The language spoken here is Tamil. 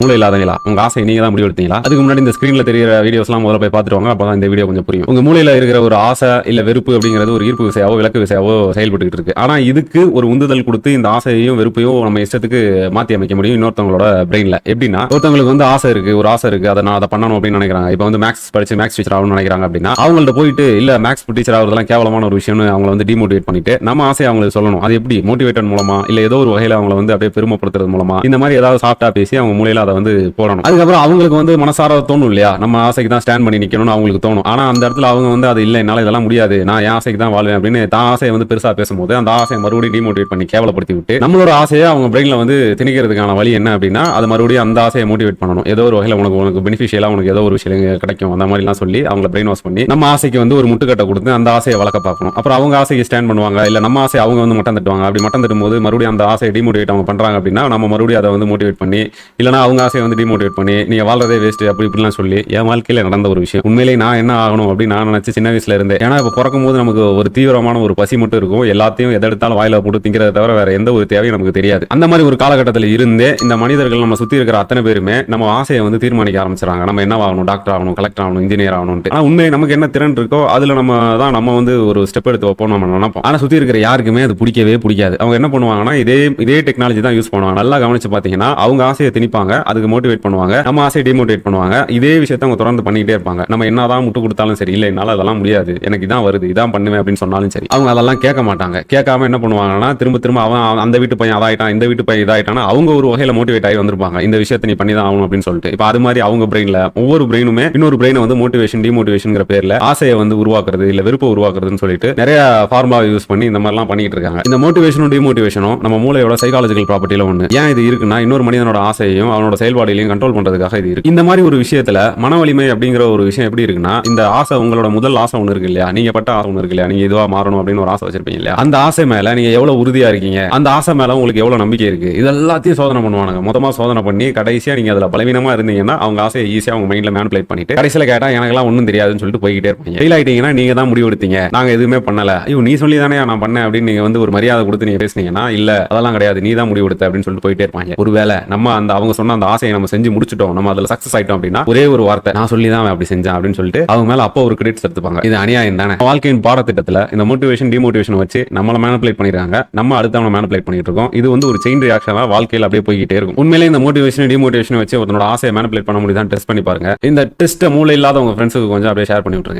மூளை இல்லாதவங்களா? உங்க ஆசை நீங்க தான் முடிவெடுத்தீங்களா? அதுக்கு முன்னாடி இந்த ஸ்கிரீன்ல தெரியுற வீடியோஸ்லாம் முதல்ல போய் பார்த்துட்டு வாங்க. அப்பதான் இந்த வீடியோ கொஞ்சம் புரியும். உங்க மூளையில இருக்கிற ஒரு ஆசை இல்ல வெறுப்பு அப்படிங்கிறது ஒரு ஈர்ப்பு விசையாவோ விலக்கு விசையாவோ செயல்பட்டு இருக்கு. ஆனா இதுக்கு ஒரு உந்துதல் கொடுத்து இந்த ஆசையையும் வெறுப்பையும் நம்ம இஷ்டத்துக்கு மாத்தி அமைக்க முடியும் இன்னொருத்தவங்களோட பிரெயின்ல. எப்படின்னா, ஒருத்தவங்களுக்கு வந்து ஆசை இருக்கு, ஒரு ஆசை இருக்கு, அதை நான் அதை பண்ணணும் அப்படின்னு நினைக்கிறாங்க. இப்போ வந்து மேக்ஸ் படிச்சு மேக்ஸ் டீச்சர் ஆகணும்னு நினைக்கிறாங்க அப்படின்னா, அவங்கள்ட்ட போயிட்டு இல்ல மேக்ஸ் டீச்சர் ஆகுறதெல்லாம் கேவலமான ஒரு விஷயம்னு அவங்களை வந்து டிமோட்டிவேட் பண்ணிட்டு நம்ம ஆசையை அவங்களுக்கு சொல்லணும். அது எப்படி? மோட்டிவேட் மூலமா இல்ல ஏதோ ஒரு வகையில அவங்களை வந்து அப்படியே பெருமைப்படுத்துறது மூலமா இந்த மாதிரி ஏதாவது சாஃப்டா பேசி அவங்க மூலையில அதை வந்து போடணும். அதுக்கப்புறம் அவங்களுக்கு வந்து மனசார தோணும் இல்லையா, நம்ம ஆசைக்கு தான் ஸ்டாண்ட் பண்ணி நிக்கணும்னு அவங்களுக்கு தோணும். ஆனா அந்த இடத்துல அவங்க வந்து அது இல்ல, என்னால இதெல்லாம் முடியாது, நான் என் ஆசைக்கு தான் வாழ்வேன் அப்படின்னு தான் ஆசையை வந்து பெருசா பேசும்போது அந்த ஆசையை மறுபடியும் டிமோட்டிவேட் பண்ணி கேவலப்படுத்தி விட்டு நம்மளோட ஆசையை அவங்க பிரெயின்ல வந்து திணிக்கிறதுக்கான வழி என்ன அப்படின்னா, அது மறுபடியும் அந்த ஆசையை மோட்டிவேட் பண்ணணும். ஏதோ ஒரு வகையில உனக்கு பெனிஃபிஷியலா உனக்கு ஏதோ ஒரு விஷயம் கிடைக்கும் அந்த மாதிரி எல்லாம் சொல்லி அவங்களை பிரெயின் வாஷ் பண்ணி நம்ம ஆசைக்கு வந்து ஒரு முட்டுக்கட்டை கொடுத்து அந்த ஆசையை வளர்க்க பார்க்கணும். அப்புறம் அவங்க ஆசைக்கு ஸ்டாண்ட் பண்ணுவாங்க, இல்ல நம்ம ஆசை அவங்க வந்து மட்டம் தட்டுவாங்க. அப்படி மட்டம் தட்டும் போது மறுபடியும் அந்த ஆசையை டிமோட்டிவேட் அவங்க பண்றாங்க அப்படின்னா நம்ம மறுபடியும் அதை வந்து மோட்டிவேட் பண்ணி, இல்லனா அவங்க ஆசையை வந்து டிமோட்டிவேட் பண்ணி நீங்க வாழ்றதே வேஸ்ட் அப்படி இப்படிலாம் சொல்லி என் வாழ்க்கையில நடந்த ஒரு விஷயம். உண்மையிலேயே நான் என்ன ஆகணும் அப்படின்னு நான் நினைச்சு சின்ன வயசுல இருந்தேன். ஏன்னா இப்ப பிறக்கும் போது நமக்கு ஒரு தீவிரமான ஒரு பசி மட்டும் இருக்கும், எல்லாத்தையும் எதை எடுத்தாலும் வாயில போட்டு திங்கிறத தவிர வேற எந்த ஒரு தேவையும் நமக்கு தெரியாது. அந்த மாதிரி ஒரு காலகட்டத்தில் இருந்தே இந்த மனிதர்கள் நம்ம சுத்தி இருக்கிற அத்தனை பேருமே நம்ம ஆசையை வந்து தீர்மானிக்க ஆரம்பிச்சாங்க. நம்ம என்ன ஆகணும், டாக்டர் ஆகணும், கலெக்டர் ஆகணும், இன்ஜினியர் ஆகணும். ஆனா உண்மையை நமக்கு என்ன திறன் இருக்கோ அதுல நம்ம வந்து ஒரு ஸ்டெப் எடுத்து வைப்போம் நம்ம நினைப்போம். ஆனா சுத்தி இருக்கிற யாருக்குமே அது பிடிக்கவே பிடிக்காது. அவங்க என்ன பண்ணுவாங்கன்னா இதே டெக்னாலஜி தான் யூஸ் பண்ணுவாங்க. நல்லா கவனிச்சு பாத்தீங்கன்னா அவங்க ஆசையை திணிப்பாங்க, அதுக்கு மோட்டிவேட் பண்ணுவாங்க, நம்ம ஆசையை டிமோட்டிவேட் பண்ணுவாங்க. இதே விஷயத்தை அவங்க தொடர்ந்து பண்ணிக்கிட்டே இருப்பாங்க. நம்ம என்னதான் முட்டு கொடுத்தாலும் சரி, இல்ல என்னால அதெல்லாம் முடியாது, எனக்கு இதான் வருது, இதான் பண்ணுவேன் அப்படின்னு சொன்னாலும் சரி, அவங்க அதெல்லாம் கேட்க மாட்டாங்க. கேட்காம என்ன பண்ணுவாங்கன்னா திரும்ப அவன் அந்த வீட்டு பையன் அதாயிட்டான், இந்த வீட்டு பையன் இதாயிட்டானா அவங்க ஒரு வகையில மோட்டிவேட் ஆகி வந்திருப்பாங்க, இந்த விஷயத்தை நீ பண்ணி தான் ஆகணும் அப்படின்னு சொல்லிட்டு. இப்போ அது மாதிரி அவங்க பிரெயின்ல ஒவ்வொரு பிரெயினுமே இன்னொரு பிரெயினை வந்து மோட்டிவேஷன் டிமோட்டிவேஷன் பேர்ல ஆசையை வந்து உருவாக்குறது இல்ல வெறுப்பை உருவாக்குறதுன்னு சொல்லிட்டு நிறைய ஃபார்முலா யூஸ் பண்ணி இந்த மாதிரிலாம் பண்ணிட்டு இருக்காங்க. இந்த மோட்டிவேஷனும் டிமோட்டிவேஷனும் நம்ம மூளையோட சைக்காலஜிக்கல் ப்ராப்பர்ட்டில ஒண்ணு. ஏன் இது இருக்குன்னா, இன்னொரு மனிதனோட ஆசையையும் அவனோட செயல்பாடுகளையும் கண்ட்ரோல் பண்றதுக்காக இது இருக்கு. இந்த மாதிரி ஒரு விஷயத்துல மன வலிமை அப்படிங்கிற ஒரு விஷயம் எப்படி இருக்குன்னா, இந்த ஆசை உங்களோட முதல் ஆசை ஒண்ணு இருக்கு இல்லையா, நீங்க பட்ட ஆசை ஒண்ணு இருக்கு இல்லையா, நீங்க இதுவா மாறணும் அப்படின்னு ஒரு ஆசை வச்சிருப்பீங்க இல்லையா, அந்த ஆசை மேல நீங்க எவ்வளவு உறுதியா இருக்கீங்க, அந்த ஆசை மேல உங்களுக்கு எவ்வளவு நம்பிக்கை இருக்கு, இது எல்லாத்தையும் சோதனை பண்ணுவாங்க. மொத்தமா சோதனை பண்ணி கடைசியா நீங்க அதுல பலவீனமா இருந்தீங்கன்னா அவங்க ஆசையை ஈஸியா உங்க மைண்ட்ல மேனிபுலேட் பண்ணிட்டு கடைசியில கேட்டா எனக்கெல்லாம் ஒண்ணும் தெரியாதுன்னு சொல்லிட்டு போய்கிட்டே இருப்பீங்க. ஃபெயில் ஆயிட்டீங்கன்னா நீங்க தான் முடிவெடுத்தீங்க, நாங்க எதுவுமே பண்ணல, ஐயோ நீ சொல்லி தானே நான் பண்ணேன் அப்படின்னு நீங்க வந்து ஒரு மரியாதை கொடுத்து நீங்க பேசுனீங்கன்னா, இல்ல அதெல்லாம் கிடையாது, நீ தான் முடிவெடுத்த அப்படின்னு சொல்லிட்டு போயிட்டே இருப்பாங்க. ஒருவேளை நம்ம அந்த அவங்க சொன்ன அந்த ஆசையை நம்ம செஞ்சு முடிச்சிட்டோம், நம்ம அதுல சக்சஸ் ஆயிட்டோம் அப்படின்னா ஒரே ஒரு வார்த்தை, நான் சொல்லி தான் அப்படி செஞ்சேன் அப்படின்னு சொல்லிட்டு அவங்க மேல அப்போ ஒரு கிரெடிட்ஸ் எடுத்துப்பாங்க. இது அநியாயம் தானே. வாழ்க்கையின் பாடத்திட்டத்துல இந்த மோட்டிவேஷன் டிமோட்டிவேஷன் வச்சு நம்மள மேனிபுலேட் பண்ணிருக்காங்க, நம்ம அடுத்தவங்க மேனிபுலேட் பண்ணிட்டு இருக்கோம். இது வந்து ஒரு செயின் ரியாக்ஷனா வாழ்க்கையில அப்படியே போய்கிட்டே இருக்கும். உண்மையிலேயே இந்த மோட்டிவேஷன் டிமோட்டிவேஷன் வச்சு ஒருத்தனோட ஆசையை மேனிபுலேட் பண்ண முடியுதான்னு டெஸ்ட் பண்ணி பாருங்க. இந்த டெஸ்ட்டை மூளை இல்லாத உங்க ஃப்ரெண்ட்ஸுக்கு கொஞ்சம் அப்படியே ஷேர் பண்ணி விட்டுருங்க.